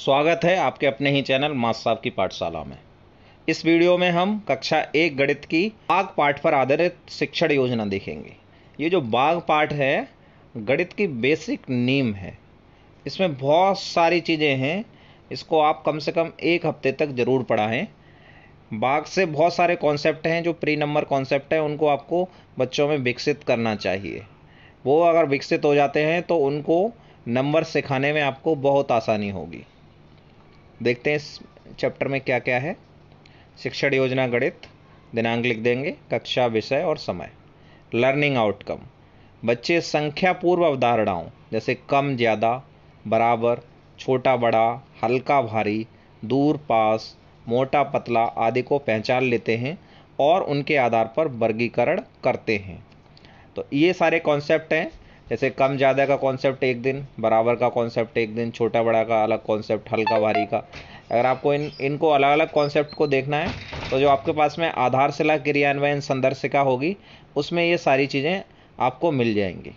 स्वागत है आपके अपने ही चैनल मास साहब की पाठशाला में। इस वीडियो में हम कक्षा 1 गणित की बाग पाठ पर आधारित शिक्षण योजना देखेंगे। ये जो बाग पाठ है गणित की बेसिक नींव है। इसमें बहुत सारी चीज़ें हैं, इसको आप कम से कम 1 हफ्ते तक ज़रूर पढ़ाएं। बाग से बहुत सारे कॉन्सेप्ट हैं जो प्री नंबर कॉन्सेप्ट हैं, उनको आपको बच्चों में विकसित करना चाहिए। वो अगर विकसित हो जाते हैं तो उनको नंबर सिखाने में आपको बहुत आसानी होगी। देखते हैं इस चैप्टर में क्या क्या है। शिक्षण योजना गणित, दिनांक लिख देंगे, कक्षा, विषय और समय। लर्निंग आउटकम, बच्चे संख्या पूर्व अवधारणाओं जैसे कम ज़्यादा, बराबर, छोटा बड़ा, हल्का भारी, दूर पास, मोटा पतला आदि को पहचान लेते हैं और उनके आधार पर वर्गीकरण करते हैं। तो ये सारे कॉन्सेप्ट हैं, जैसे कम ज़्यादा का कॉन्सेप्ट एक दिन, बराबर का कॉन्सेप्ट एक दिन, छोटा बड़ा का अलग कॉन्सेप्ट, हल्का भारी का। अगर आपको इनको अलग अलग कॉन्सेप्ट को देखना है तो जो आपके पास में आधारशिला क्रियान्वयन संदर्शिका होगी उसमें ये सारी चीज़ें आपको मिल जाएंगी।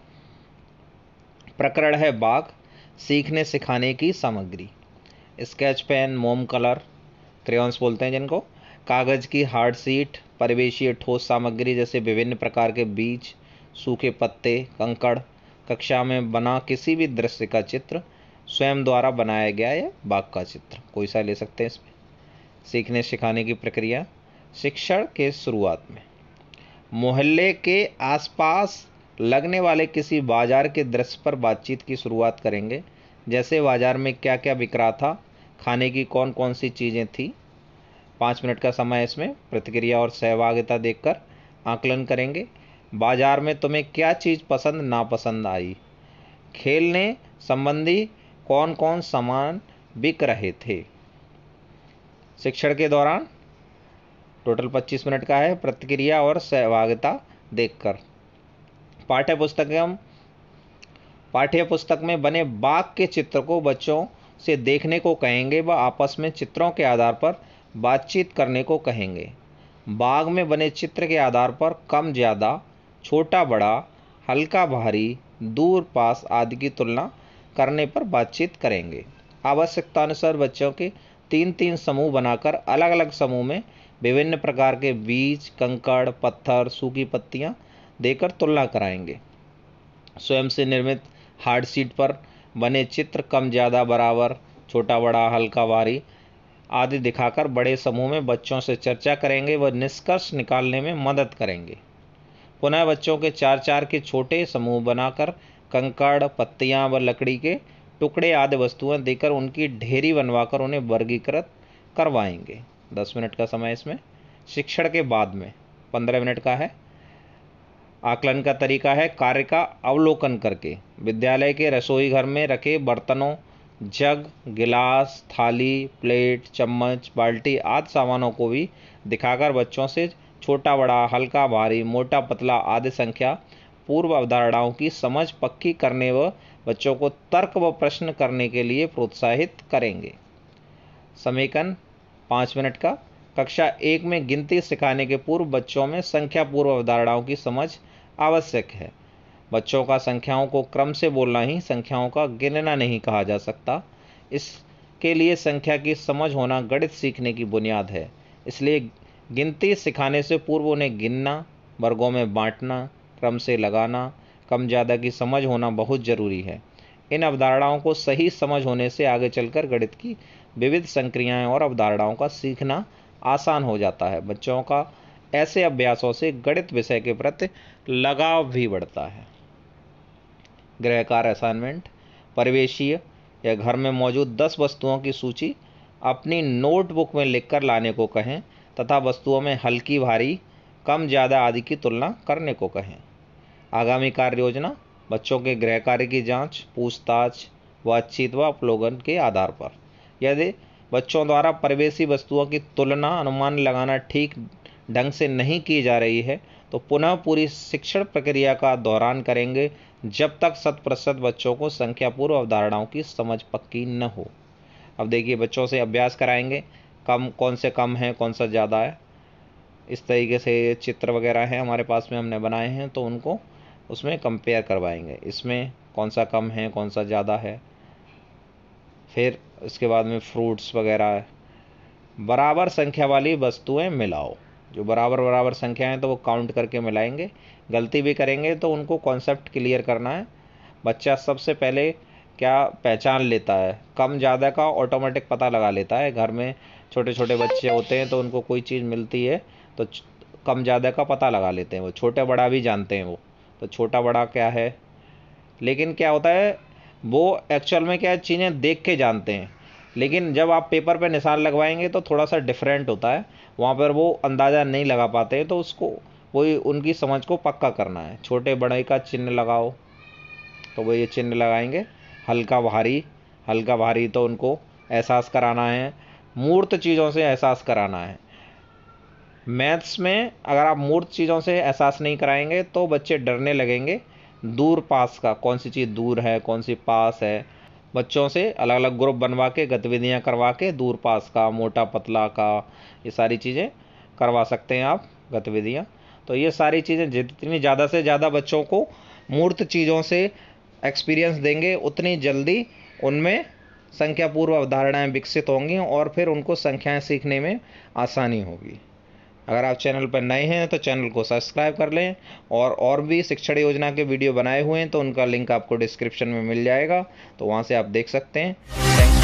प्रकरण है बाग, सीखने सिखाने की सामग्री। स्केच पेन, मोम कलर, क्रेयॉन्स बोलते हैं जिनको, कागज़ की हार्ड शीट, परिवेशीय ठोस सामग्री जैसे विभिन्न प्रकार के बीज, सूखे पत्ते, कंकड़, कक्षा में बना किसी भी दृश्य का चित्र, स्वयं द्वारा बनाया गया या बाग का चित्र, कोई सा ले सकते हैं इसमें। सीखने सिखाने की प्रक्रिया, शिक्षण के शुरुआत में मोहल्ले के आसपास लगने वाले किसी बाजार के दृश्य पर बातचीत की शुरुआत करेंगे, जैसे बाजार में क्या क्या बिक रहा था, खाने की कौन कौन सी चीज़ें थी। 5 मिनट का समय इसमें प्रतिक्रिया और सहभागिता देखकर आकलन करेंगे। बाजार में तुम्हें क्या चीज़ पसंद नापसंद आई, खेलने संबंधी कौन कौन सामान बिक रहे थे। शिक्षण के दौरान टोटल 25 मिनट का है, प्रतिक्रिया और सहभागिता देखकर। पाठ्य पुस्तक में बने बाग के चित्र को बच्चों से देखने को कहेंगे व आपस में चित्रों के आधार पर बातचीत करने को कहेंगे। बाग में बने चित्र के आधार पर कम ज़्यादा, छोटा बड़ा, हल्का भारी, दूर पास आदि की तुलना करने पर बातचीत करेंगे। आवश्यकतानुसार बच्चों के 3-3 समूह बनाकर अलग अलग समूह में विभिन्न प्रकार के बीज, कंकड़, पत्थर, सूखी पत्तियां देकर तुलना कराएंगे। स्वयं से निर्मित हार्ड शीट पर बने चित्र कम ज़्यादा, बराबर, छोटा बड़ा, हल्का भारी आदि दिखाकर बड़े समूह में बच्चों से चर्चा करेंगे व निष्कर्ष निकालने में मदद करेंगे। पुनः बच्चों के 4-4 के छोटे समूह बनाकर कंकड़, पत्तियां व लकड़ी के टुकड़े आदि वस्तुएं देकर उनकी ढेरी बनवाकर उन्हें वर्गीकृत करवाएंगे। 10 मिनट का समय इसमें। शिक्षण के बाद में 15 मिनट का है। आकलन का तरीका है कार्य का अवलोकन करके विद्यालय के रसोई घर में रखे बर्तनों, जग, गिलास, थाली, प्लेट, चम्मच, बाल्टी आदि सामानों को भी दिखाकर बच्चों से छोटा बड़ा, हल्का भारी, मोटा पतला आदि संख्या पूर्व अवधारणाओं की समझ पक्की करने व बच्चों को तर्क व प्रश्न करने के लिए प्रोत्साहित करेंगे। समेकन 5 मिनट का। कक्षा 1 में गिनती सिखाने के पूर्व बच्चों में संख्या पूर्व अवधारणाओं की समझ आवश्यक है। बच्चों का संख्याओं को क्रम से बोलना ही संख्याओं का गिनना नहीं कहा जा सकता। इसके लिए संख्या की समझ होना गणित सीखने की बुनियाद है। इसलिए गिनती सिखाने से पूर्व उन्हें गिनना, वर्गों में बांटना, क्रम से लगाना, कम ज़्यादा की समझ होना बहुत ज़रूरी है। इन अवधारणाओं को सही समझ होने से आगे चलकर गणित की विविध संक्रियाएं और अवधारणाओं का सीखना आसान हो जाता है। बच्चों का ऐसे अभ्यासों से गणित विषय के प्रति लगाव भी बढ़ता है। गृह कार्य असाइनमेंट, परिवेशीय या घर में मौजूद 10 वस्तुओं की सूची अपनी नोटबुक में लिखकर लाने को कहें तथा वस्तुओं में हल्की भारी, कम ज़्यादा आदि की तुलना करने को कहें। आगामी कार्य योजना, बच्चों के गृह कार्य की जांच, पूछताछ, बातचीत व अवलोकन के आधार पर यदि बच्चों द्वारा परिवेशी वस्तुओं की तुलना, अनुमान लगाना ठीक ढंग से नहीं की जा रही है तो पुनः पूरी शिक्षण प्रक्रिया का दोहरान करेंगे जब तक 100% बच्चों को संख्या पूर्व अवधारणाओं की समझ पक्की न हो। अब देखिए, बच्चों से अभ्यास कराएंगे, कौन से कम है, कौन सा ज़्यादा है। इस तरीके से चित्र वगैरह हैं हमारे पास में, हमने बनाए हैं, तो उनको उसमें कंपेयर करवाएंगे, इसमें कौन सा कम है, कौन सा ज़्यादा है। फिर उसके बाद में फ्रूट्स वगैरह। बराबर संख्या वाली वस्तुएं मिलाओ। जो बराबर बराबर संख्या हैं तो वो काउंट करके मिलाएंगे। गलती भी करेंगे तो उनको कॉन्सेप्ट क्लियर करना है। बच्चा सबसे पहले क्या पहचान लेता है, कम ज़्यादा का ऑटोमेटिक पता लगा लेता है। घर में छोटे छोटे बच्चे होते हैं तो उनको कोई चीज़ मिलती है तो कम ज़्यादा का पता लगा लेते हैं, वो छोटा बड़ा भी जानते हैं वो। तो छोटा बड़ा क्या है, लेकिन क्या होता है वो एक्चुअल में क्या चीज़ें देख के जानते हैं, लेकिन जब आप पेपर पे निशान लगवाएंगे तो थोड़ा सा डिफरेंट होता है, वहाँ पर वो अंदाज़ा नहीं लगा पाते हैं। तो उसको वही उनकी समझ को पक्का करना है। छोटे बड़े का चिन्ह लगाओ, तो वो ये चिन्ह लगाएंगे। हल्का भारी तो उनको एहसास कराना है, मूर्त चीज़ों से एहसास कराना है। मैथ्स में अगर आप मूर्त चीज़ों से एहसास नहीं कराएंगे तो बच्चे डरने लगेंगे। दूर पास का, कौन सी चीज़ दूर है कौन सी पास है, बच्चों से अलग अलग ग्रुप बनवा के गतिविधियाँ करवा के दूर पास का, मोटा पतला का, ये सारी चीज़ें करवा सकते हैं आप गतिविधियाँ। तो ये सारी चीज़ें जितनी ज़्यादा से ज़्यादा बच्चों को मूर्त चीज़ों से एक्सपीरियंस देंगे उतनी जल्दी उनमें संख्या पूर्व अवधारणाएँ विकसित होंगी और फिर उनको संख्याएँ सीखने में आसानी होगी। अगर आप चैनल पर नए हैं तो चैनल को सब्सक्राइब कर लें, और भी शिक्षण योजना के वीडियो बनाए हुए हैं तो उनका लिंक आपको डिस्क्रिप्शन में मिल जाएगा, तो वहाँ से आप देख सकते हैं। थैंक्स।